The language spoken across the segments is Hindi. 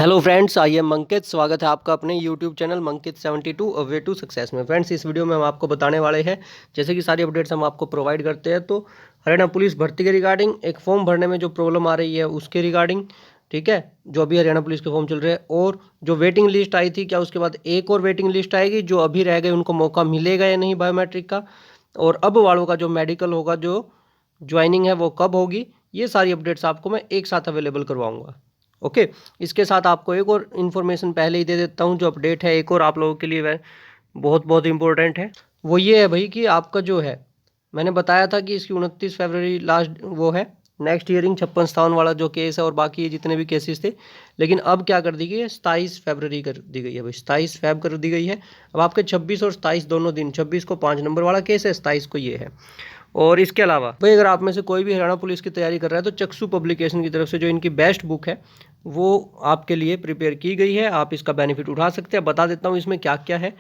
Hello friends, I am Ankit. स्वागत है आपका अपने YouTube channel Mankit 72 a way to success में। फ्रेंड्स, इस वीडियो में हम आपको बताने वाले हैं, जैसे कि सारी अपडेट्स हम आपको प्रोवाइड करते हैं। तो हरियाणा पुलिस भर्ती के रिगार्डिंग, एक फॉर्म भरने में जो प्रॉब्लम आ रही है उसके रिगार्डिंग, ठीक है, जो अभी हरियाणा पुलिस के फॉर्म चल रहे हैं, और जो वेटिंग लिस्ट आई थी, क्या उसके बाद एक और वेटिंग लिस्ट आएगी, जो अभी रह गए उनको मौका मिलेगा या नहीं बायोमेट्रिक का, और अब वालों का जो मेडिकल होगा, जो ज्वाइनिंग है वो कब होगी, ये सारी अपडेट्स आपको मैं एक साथ अवेलेबल करवाऊंगा। ओके। इसके साथ आपको एक और इन्फॉर्मेशन पहले ही दे देता हूँ, जो अपडेट है एक और आप लोगों के लिए वह बहुत बहुत इंपॉर्टेंट है। वो ये है भाई कि आपका जो है, मैंने बताया था कि इसकी 29 फरवरी लास्ट वो है, नेक्स्ट हियरिंग 56-57 वाला जो केस है, और बाकी जितने भी केसेस थे। लेकिन अब क्या कर दी गई है, 27 फरवरी कर दी गई है भाई, 27 फेब कर दी गई है। अब आपके 26 और 27 दोनों दिन, 26 को 5 नंबर वाला केस है, 27 को ये है। और इसके अलावा भाई, अगर आप में से कोई भी हरियाणा पुलिस की तैयारी कर रहा है, तो चक्षु पब्लिकेशन की तरफ से जो इनकी बेस्ट बुक है वो आपके लिए प्रिपेयर की गई है। आप इसका बेनिफिट उठा सकते हैं। बता देता हूँ इसमें क्या क्या है,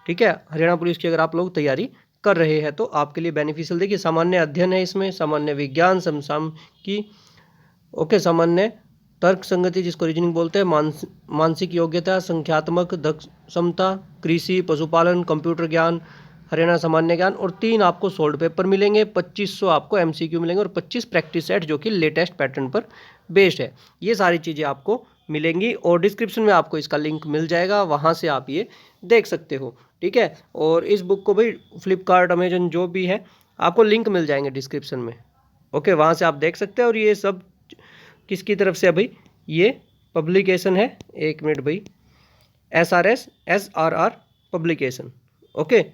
ठीक है। हरियाणा पुलिस की अगर आप लोग तैयारी कर रहे हैं तो आपके लिए बेनिफिशियल। देखिए, सामान्य अध्ययन है इसमें, सामान्य विज्ञान, समसामयिकी, ओके, सामान्य तर्क संगति जिसको रीजनिंग बोलते हैं, मानसिक योग्यता, संख्यात्मक क्षमता, कृषि, पशुपालन, कंप्यूटर ज्ञान, हरियाणा सामान्य ज्ञान, और 3 आपको सोल्ड पेपर मिलेंगे, 2500 आपको एमसीक्यू मिलेंगे, और 25 प्रैक्टिस सेट जो कि लेटेस्ट पैटर्न पर बेस्ड है। ये सारी चीज़ें आपको मिलेंगी, और डिस्क्रिप्शन में आपको इसका लिंक मिल जाएगा, वहाँ से आप ये देख सकते हो, ठीक है। और इस बुक को भाई फ्लिपकार्ट, अमेजन जो भी है, आपको लिंक मिल जाएंगे डिस्क्रिप्शन में, ओके, वहाँ से आप देख सकते हैं। और ये सब किसकी तरफ से है भाई, ये पब्लिकेशन है, एक मिनट भाई, SRR पब्लिकेशन, ओके,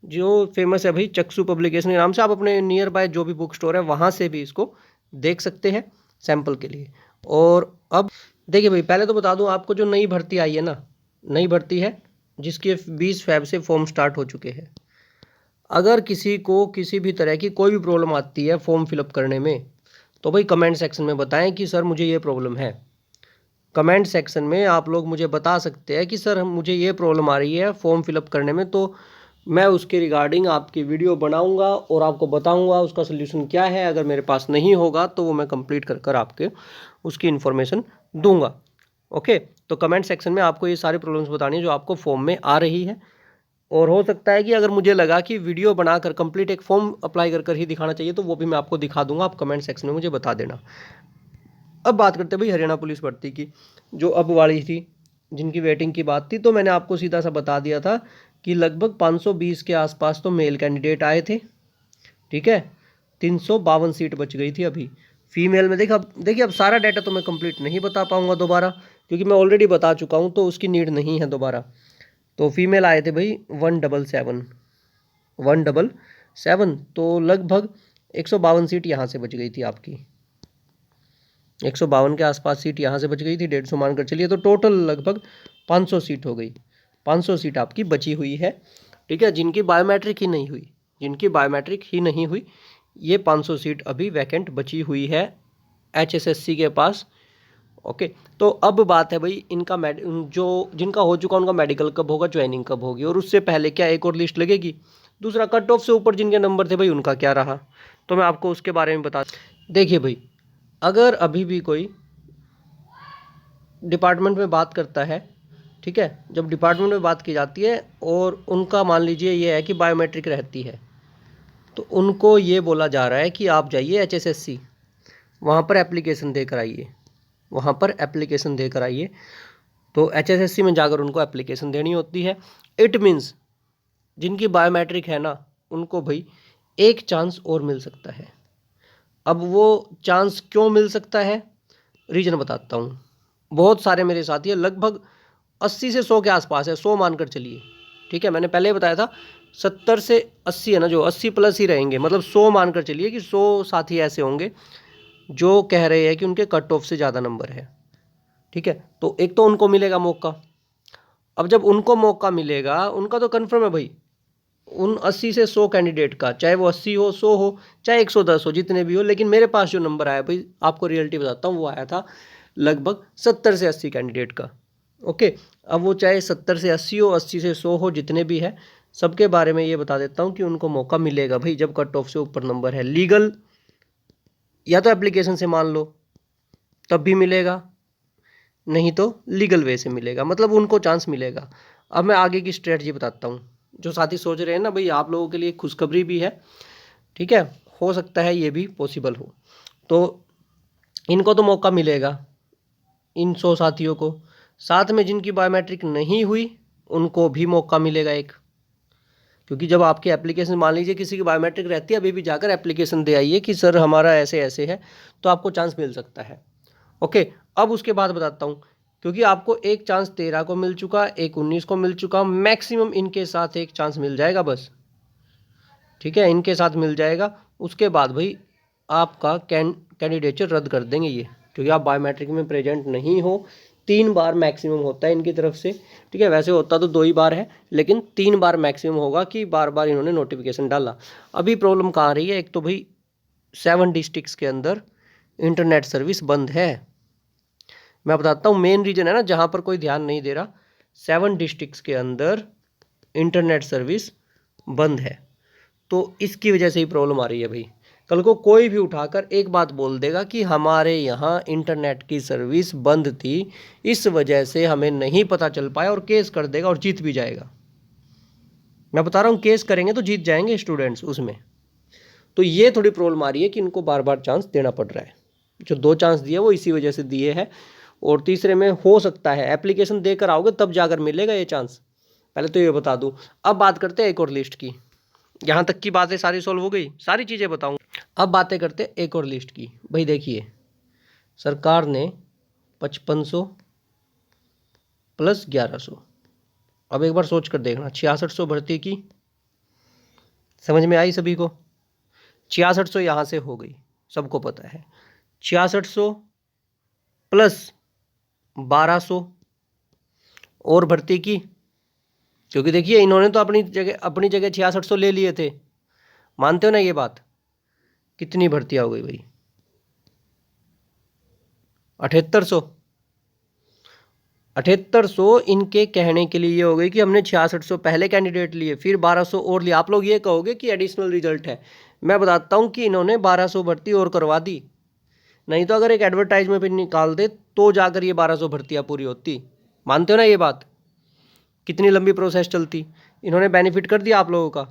जो फेमस है भाई चक्षु पब्लिकेशन के नाम से। आप अपने नियर बाय जो भी बुक स्टोर है वहाँ से भी इसको देख सकते हैं सैम्पल के लिए। और अब देखिए भाई, पहले तो बता दूं आपको, जो नई भर्ती आई है ना, नई भर्ती है जिसके 20 फेब से फॉर्म स्टार्ट हो चुके हैं। अगर किसी को किसी भी तरह की कोई भी प्रॉब्लम आती है फॉर्म फिलअप करने में, तो भाई कमेंट सेक्शन में बताएं कि सर मुझे ये प्रॉब्लम है। कमेंट सेक्शन में आप लोग मुझे बता सकते हैं कि सर मुझे ये प्रॉब्लम आ रही है फॉर्म फिलअप करने में, तो मैं उसके रिगार्डिंग आपकी वीडियो बनाऊंगा और आपको बताऊंगा उसका सोल्यूशन क्या है। अगर मेरे पास नहीं होगा तो वो मैं कंप्लीट कर कर आपके उसकी इन्फॉर्मेशन दूंगा, ओके। तो कमेंट सेक्शन में आपको ये सारी प्रॉब्लम्स बतानी है जो आपको फॉर्म में आ रही है। और हो सकता है कि अगर मुझे लगा कि वीडियो बनाकर कंप्लीट एक फॉर्म अप्लाई कर कर ही दिखाना चाहिए, तो वो भी मैं आपको दिखा दूंगा। आप कमेंट सेक्शन में मुझे बता देना। अब बात करते हैं भाई हरियाणा पुलिस भर्ती की, जो अब वाली थी, जिनकी वेटिंग की बात थी। तो मैंने आपको सीधा सा बता दिया था कि लगभग 520 के आसपास तो मेल कैंडिडेट आए थे, ठीक है। 352 सीट बच गई थी अभी फीमेल में। देखिए अब सारा डाटा तो मैं कंप्लीट नहीं बता पाऊंगा दोबारा, क्योंकि मैं ऑलरेडी बता चुका हूं, तो उसकी नीड नहीं है दोबारा। तो फीमेल आए थे भाई 177, तो लगभग 152 सीट यहाँ से बच गई थी आपकी। 152 के आसपास सीट यहाँ से बच गई थी, 150 मानकर चलिए, तो टोटल लगभग 500 सीट हो गई। 500 सीट आपकी बची हुई है, ठीक है, जिनकी बायोमेट्रिक ही नहीं हुई, जिनकी बायोमेट्रिक ही नहीं हुई, ये 500 सीट अभी वैकेंट बची हुई है HSSC के पास, ओके। तो अब बात है भाई, इनका जो जिनका हो चुका उनका मेडिकल कब होगा, ज्वाइनिंग कब होगी, और उससे पहले क्या एक और लिस्ट लगेगी। दूसरा, कट ऑफ से ऊपर जिनके नंबर थे भाई, उनका क्या रहा, तो मैं आपको उसके बारे में बता। देखिए भाई, अगर अभी भी कोई डिपार्टमेंट में बात करता है, ठीक है, जब डिपार्टमेंट में बात की जाती है और उनका मान लीजिए ये है कि बायोमेट्रिक रहती है, तो उनको ये बोला जा रहा है कि आप जाइए HSSC, वहाँ पर एप्लीकेशन देकर आइए, वहाँ पर एप्लीकेशन देकर आइए। तो HSSC में जाकर उनको एप्लीकेशन देनी होती है। इट मीन्स जिनकी बायोमेट्रिक है ना, उनको भाई एक चांस और मिल सकता है। अब वो चांस क्यों मिल सकता है, रीज़न बताता हूँ। बहुत सारे मेरे साथी है, लगभग 80 से 100 के आसपास है, 100 मानकर चलिए, ठीक है। मैंने पहले ही बताया था 70 से 80 है ना, जो 80 प्लस ही रहेंगे, मतलब 100 मानकर चलिए कि 100 साथी ऐसे होंगे जो कह रहे हैं कि उनके कट ऑफ से ज़्यादा नंबर है, ठीक है। तो एक तो उनको मिलेगा मौका। अब जब उनको मौका मिलेगा, उनका तो कन्फर्म है भाई, उन 80 से 100 कैंडिडेट का, चाहे वो 80 हो, 100 हो, चाहे 110 हो, जितने भी हो, लेकिन मेरे पास जो नंबर आया भाई, आपको रियलिटी बताता हूँ, वो आया था लगभग 70 से 80 कैंडिडेट का, ओके। अब वो चाहे 70 से 80 हो, 80 से 100 हो, जितने भी है, सबके बारे में ये बता देता हूँ कि उनको मौका मिलेगा भाई, जब कट ऑफ से ऊपर नंबर है। लीगल या तो एप्लीकेशन से मान लो, तब भी मिलेगा, नहीं तो लीगल वे से मिलेगा, मतलब उनको चांस मिलेगा। अब मैं आगे की स्ट्रेटजी बताता हूँ। जो साथी सोच रहे हैं ना भाई, आप लोगों के लिए खुशखबरी भी है, ठीक है, हो सकता है ये भी पॉसिबल हो। तो इनको तो मौका मिलेगा, इन 100 साथियों को। साथ में जिनकी बायोमेट्रिक नहीं हुई उनको भी मौका मिलेगा एक, क्योंकि जब आपकी एप्लीकेशन, मान लीजिए किसी की बायोमेट्रिक रहती है, अभी भी जाकर एप्लीकेशन दे आइए कि सर हमारा ऐसे ऐसे है, तो आपको चांस मिल सकता है। ओके, अब उसके बाद बताता हूँ, क्योंकि आपको एक चांस 13 को मिल चुका, एक 19 को मिल चुका, मैक्सिमम इनके साथ एक चांस मिल जाएगा बस, ठीक है, इनके साथ मिल जाएगा। उसके बाद भाई आपका कैंडिडेचर रद्द कर देंगे ये, क्योंकि आप बायोमेट्रिक में प्रेजेंट नहीं हो। 3 बार मैक्सिमम होता है इनकी तरफ से, ठीक है, वैसे होता तो 2 ही बार है, लेकिन 3 बार मैक्सिमम होगा कि बार बार इन्होंने नोटिफिकेशन डाला। अभी प्रॉब्लम कहाँ आ रही है, एक तो भाई 7 डिस्ट्रिक्ट्स के अंदर इंटरनेट सर्विस बंद है। मैं बताता हूँ मेन रीजन है ना, जहाँ पर कोई ध्यान नहीं दे रहा। 7 डिस्ट्रिक्ट्स के अंदर इंटरनेट सर्विस बंद है, तो इसकी वजह से ही प्रॉब्लम आ रही है भाई। कल को कोई भी उठाकर एक बात बोल देगा कि हमारे यहाँ इंटरनेट की सर्विस बंद थी, इस वजह से हमें नहीं पता चल पाया, और केस कर देगा और जीत भी जाएगा। मैं बता रहा हूँ, केस करेंगे तो जीत जाएंगे स्टूडेंट्स उसमें। तो ये थोड़ी प्रॉब्लम आ रही है कि इनको बार बार चांस देना पड़ रहा है। जो 2 चांस दिए वो इसी वजह से दिए हैं, और तीसरे में हो सकता है एप्लीकेशन देकर आओगे तब जाकर मिलेगा ये चांस, पहले तो ये बता दूँ। अब बात करते हैं एक और लिस्ट की। यहाँ तक की बातें सारी सॉल्व हो गई, सारी चीज़ें बताऊँ। अब बातें करते हैं एक और लिस्ट की। भाई देखिए, सरकार ने 5500 प्लस 1100, अब एक बार सोच कर देखना, 6600 भर्ती की, समझ में आई सभी को? 6600 यहाँ से हो गई, सबको पता है। 6600 प्लस 1200 और भर्ती की, क्योंकि देखिए इन्होंने तो अपनी जगह 6600 ले लिए थे, मानते हो ना ये बात? कितनी भर्तियाँ हो गई भाई? 7800। 7800 इनके कहने के लिए ये हो गई कि हमने 6600 पहले कैंडिडेट लिए, फिर 1200 और लिए। आप लोग ये कहोगे कि एडिशनल रिजल्ट है, मैं बताता हूँ कि इन्होंने 1200 भर्ती और करवा दी, नहीं तो अगर एक एडवर्टाइजमेंट पे निकाल दे तो जाकर ये 1200 भर्तियाँ पूरी होती। मानते हो ना ये बात? कितनी लंबी प्रोसेस चलती। इन्होंने बेनिफिट कर दिया आप लोगों का,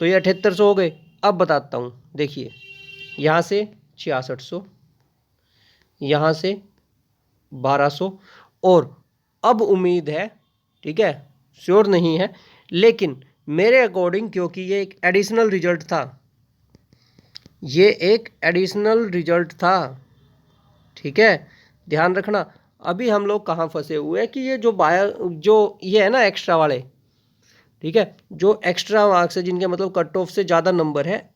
तो ये 7800 हो गए। अब बताता हूँ, देखिए यहाँ से 6600, यहाँ से 1200, और अब उम्मीद है, ठीक है, श्योर नहीं है, लेकिन मेरे अकॉर्डिंग, क्योंकि ये एक एडिशनल रिजल्ट था, ये एक एडिशनल रिजल्ट था, ठीक है, ध्यान रखना। अभी हम लोग कहाँ फंसे हुए हैं कि ये जो ये है ना एक्स्ट्रा वाले, ठीक है, जो एक्स्ट्रा मार्क्स है, जिनके मतलब कट ऑफ से ज़्यादा नंबर है,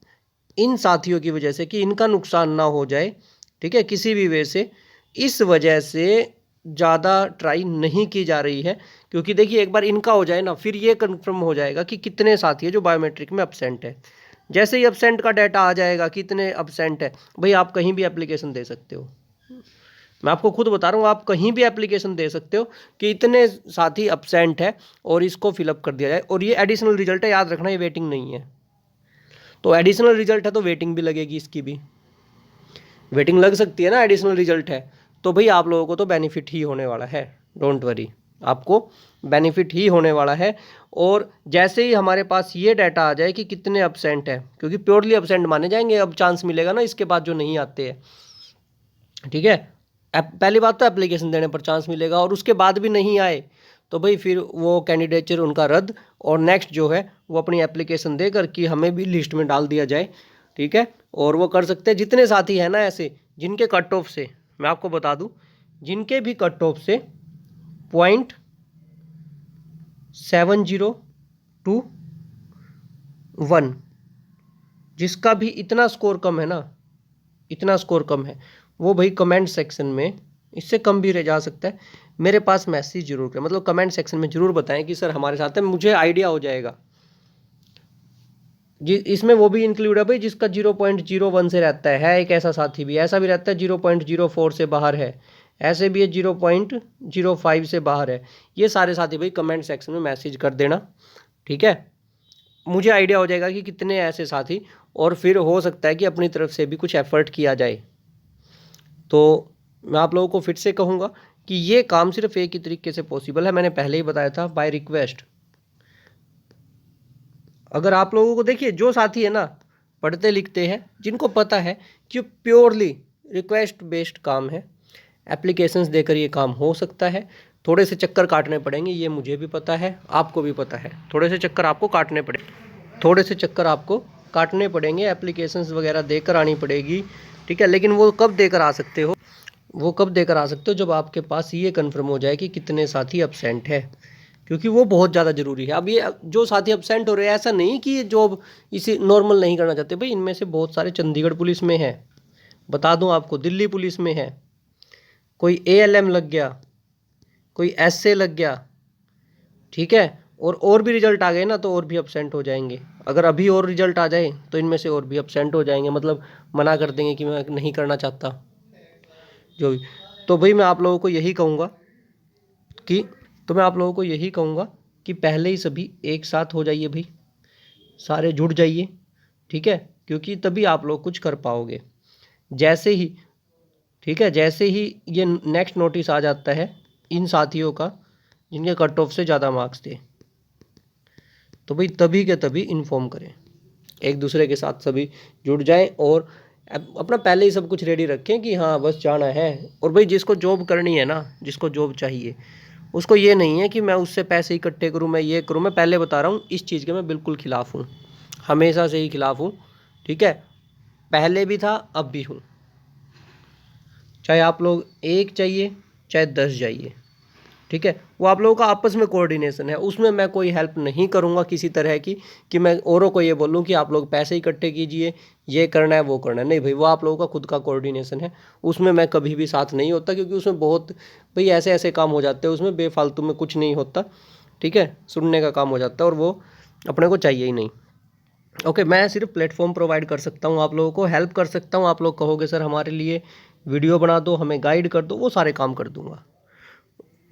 इन साथियों की वजह से, कि इनका नुकसान ना हो जाए, ठीक है, किसी भी वे से, इस वजह से ज़्यादा ट्राई नहीं की जा रही है। क्योंकि देखिए एक बार इनका हो जाए ना, फिर ये कंफर्म हो जाएगा कि कितने साथी है जो बायोमेट्रिक में अब्सेंट है। जैसे ही अब्सेंट का डाटा आ जाएगा, कितने अब्सेंट है, भाई आप कहीं भी एप्लीकेशन दे सकते हो। मैं आपको खुद बता रहा हूँ, आप कहीं भी एप्लीकेशन दे सकते हो कि इतने साथी अब्सेंट है और इसको फिलअप कर दिया जाए। और ये एडिशनल रिजल्ट है, याद रखना, ये वेटिंग नहीं है। तो एडिशनल रिजल्ट है तो वेटिंग भी लगेगी, इसकी भी वेटिंग लग सकती है ना, एडिशनल रिजल्ट है तो भाई आप लोगों को तो बेनिफिट ही होने वाला है, डोंट वरी, आपको बेनिफिट ही होने वाला है। और जैसे ही हमारे पास ये डाटा आ जाए कि कितने अब्सेंट है, क्योंकि प्योरली अब्सेंट माने जाएंगे, अब चांस मिलेगा ना इसके बाद जो नहीं आते हैं, ठीक है। पहली बात तो एप्लीकेशन देने पर चांस मिलेगा, और उसके बाद भी नहीं आए तो भाई फिर वो कैंडिडेचर उनका रद्द, और नेक्स्ट जो है वो अपनी एप्लीकेशन देकर कि हमें भी लिस्ट में डाल दिया जाए, ठीक है। और वो कर सकते हैं, जितने साथी हैं ना ऐसे जिनके कट ऑफ से, मैं आपको बता दूं, जिनके भी कट ऑफ से 0.7021, जिसका भी इतना स्कोर कम है ना, इतना स्कोर कम है, वो भाई कमेंट सेक्शन में, इससे कम भी रह जा सकता है, मेरे पास मैसेज जरूर करें, मतलब कमेंट सेक्शन में जरूर बताएं कि सर हमारे साथ है, मुझे आइडिया हो जाएगा। जी, इसमें वो भी इंक्लूड है भाई जिसका 0.01 से रहता है एक ऐसा साथी भी, ऐसा भी रहता है 0.04 से बाहर है, ऐसे भी है 0.05 से बाहर है। ये सारे साथी भाई कमेंट सेक्शन में मैसेज कर देना, ठीक है, मुझे आइडिया हो जाएगा कि कितने ऐसे साथी, और फिर हो सकता है कि अपनी तरफ से भी कुछ एफर्ट किया जाए। तो मैं आप लोगों को फिर से कहूँगा कि ये काम सिर्फ एक ही तरीके से पॉसिबल है, मैंने पहले ही बताया था, बाय रिक्वेस्ट। अगर आप लोगों को देखिए, जो साथी है ना पढ़ते लिखते हैं, जिनको पता है कि प्योरली रिक्वेस्ट बेस्ड काम है, एप्लीकेशंस देकर ये काम हो सकता है। थोड़े से चक्कर काटने पड़ेंगे, ये मुझे भी पता है, आपको भी पता है, थोड़े से चक्कर आपको काटने पड़ेंगे, एप्लीकेशंस वगैरह देकर आनी पड़ेगी, ठीक है। लेकिन वो कब देकर आ सकते हो, जब आपके पास ये कन्फर्म हो जाए कि कितने साथी अब्सेंट है, क्योंकि वो बहुत ज़्यादा ज़रूरी है। अब ये जो साथी अब्सेंट हो रहे हैं, ऐसा नहीं कि ये जॉब इसी नॉर्मल नहीं करना चाहते भाई, इनमें से बहुत सारे चंडीगढ़ पुलिस में है, बता दूं आपको, दिल्ली पुलिस में है, कोई ALM लग गया, कोई SA लग गया, ठीक है। और भी रिजल्ट आ गए ना तो और भी अब्सेंट हो जाएंगे। अगर अभी और रिजल्ट आ जाए तो इनमें से और भी अब्सेंट हो जाएंगे, मतलब मना कर देंगे कि मैं नहीं करना चाहता जो भी। तो भाई मैं आप लोगों को यही कहूँगा कि पहले ही सभी एक साथ हो जाइए भाई, सारे जुड़ जाइए, ठीक है, क्योंकि तभी आप लोग कुछ कर पाओगे। जैसे ही, ठीक है, जैसे ही ये नेक्स्ट नोटिस आ जाता है इन साथियों का जिनके कट ऑफ से ज़्यादा मार्क्स थे, तो भाई तभी के तभी इन्फॉर्म करें, एक दूसरे के साथ सभी जुड़ जाएं और अपना पहले ही सब कुछ रेडी रखें कि हाँ बस जाना है। और भाई जिसको जॉब करनी है ना, जिसको जॉब चाहिए, उसको ये नहीं है कि मैं उससे पैसे इकट्ठे करूँ, मैं ये करूँ। मैं पहले बता रहा हूँ, इस चीज़ के मैं बिल्कुल खिलाफ़ हूँ, हमेशा से ही खिलाफ़ हूँ, ठीक है। पहले भी था, अब भी हूँ। चाहे आप लोग एक चाहिए, चाहे 10 चाहिए, ठीक है, वो आप लोगों का आपस में कोऑर्डिनेशन है, उसमें मैं कोई हेल्प नहीं करूंगा किसी तरह की कि मैं औरों को ये बोलूं कि आप लोग पैसे इकट्ठे कीजिए, ये करना है वो करना है। नहीं भाई, वो आप लोगों का खुद का कोऑर्डिनेशन है, उसमें मैं कभी भी साथ नहीं होता, क्योंकि उसमें बहुत भाई ऐसे ऐसे काम हो जाते हैं, उसमें बेफालतू में कुछ नहीं होता, ठीक है, सुनने का काम हो जाता है और वो अपने को चाहिए ही नहीं। ओके, मैं सिर्फ प्लेटफॉर्म प्रोवाइड कर सकता हूँ, आप लोगों को हेल्प कर सकता हूँ। आप लोग कहोगे सर हमारे लिए वीडियो बना दो, हमें गाइड कर दो, वो सारे काम कर दूंगा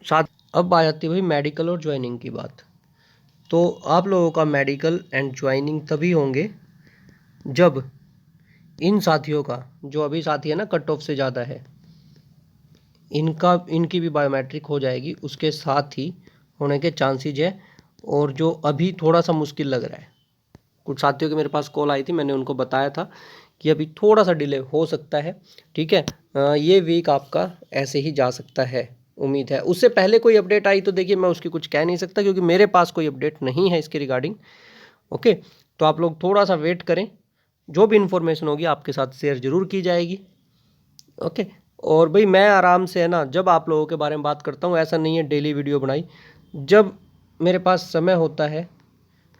साथ। अब आ जाती है भाई मेडिकल और ज्वाइनिंग की बात। तो आप लोगों का मेडिकल एंड ज्वाइनिंग तभी होंगे जब इन साथियों का, जो अभी साथी है ना कट ऑफ से ज़्यादा है, इनकी भी बायोमेट्रिक हो जाएगी, उसके साथ ही होने के चांसेस है। और जो अभी थोड़ा सा मुश्किल लग रहा है, कुछ साथियों की मेरे पास कॉल आई थी, मैंने उनको बताया था कि अभी थोड़ा सा डिले हो सकता है, ठीक है। ये वीक आपका ऐसे ही जा सकता है, उम्मीद है। उससे पहले कोई अपडेट आई तो देखिए मैं उसकी कुछ कह नहीं सकता, क्योंकि मेरे पास कोई अपडेट नहीं है इसके रिगार्डिंग। ओके, तो आप लोग थोड़ा सा वेट करें, जो भी इन्फॉर्मेशन होगी आपके साथ शेयर जरूर की जाएगी। ओके, और भाई मैं आराम से है ना, जब आप लोगों के बारे में बात करता हूँ, ऐसा नहीं है डेली वीडियो बनाई, जब मेरे पास समय होता है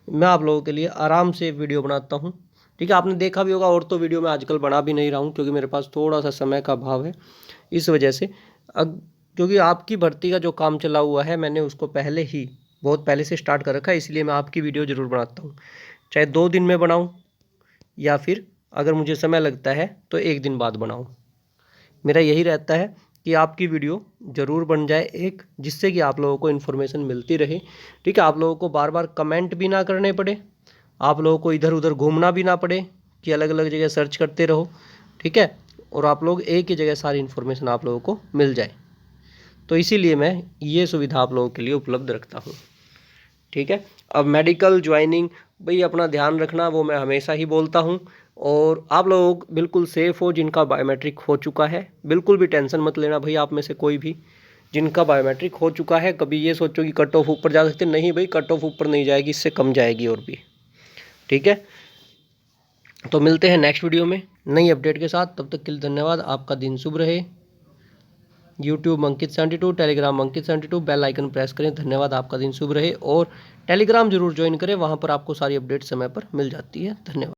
मैं आप लोगों के लिए आराम से वीडियो बनाता हूँ, ठीक है। आपने देखा भी होगा, और तो वीडियो मैं आजकल बना भी नहीं रहा हूँ, क्योंकि मेरे पास थोड़ा सा समय का अभाव है, इस वजह से। क्योंकि आपकी भर्ती का जो काम चला हुआ है, मैंने उसको बहुत पहले से स्टार्ट कर रखा है, इसलिए मैं आपकी वीडियो ज़रूर बनाता हूँ, चाहे 2 दिन में बनाऊँ या फिर अगर मुझे समय लगता है तो 1 दिन बाद बनाऊँ। मेरा यही रहता है कि आपकी वीडियो ज़रूर बन जाए एक, जिससे कि आप लोगों को इन्फॉर्मेशन मिलती रहे, ठीक है। आप लोगों को बार बार कमेंट भी ना करने पड़े, आप लोगों को इधर उधर घूमना भी ना पड़े कि अलग अलग जगह सर्च करते रहो, ठीक है। और आप लोग एक ही जगह सारी इन्फॉर्मेशन आप लोगों को मिल जाए, तो इसीलिए मैं ये सुविधा आप लोगों के लिए उपलब्ध रखता हूँ, ठीक है। अब मेडिकल ज्वाइनिंग भाई अपना ध्यान रखना, वो मैं हमेशा ही बोलता हूँ। और आप लोग बिल्कुल सेफ़ हो, जिनका बायोमेट्रिक हो चुका है, बिल्कुल भी टेंशन मत लेना भाई। आप में से कोई भी जिनका बायोमेट्रिक हो चुका है, कभी ये सोचो कि कट ऑफ ऊपर जा सकते, नहीं भाई, कट ऑफ ऊपर नहीं जाएगी, इससे कम जाएगी और भी, ठीक है। तो मिलते हैं नेक्स्ट वीडियो में नई अपडेट के साथ, तब तक के लिए धन्यवाद। आपका दिन शुभ रहे। YouTube Ankit72, Telegram Ankit72, bell icon press करें। धन्यवाद, आपका दिन शुभ रहे। और टेलीग्राम जरूर ज्वाइन करें, वहाँ पर आपको सारी अपडेट समय पर मिल जाती है। धन्यवाद।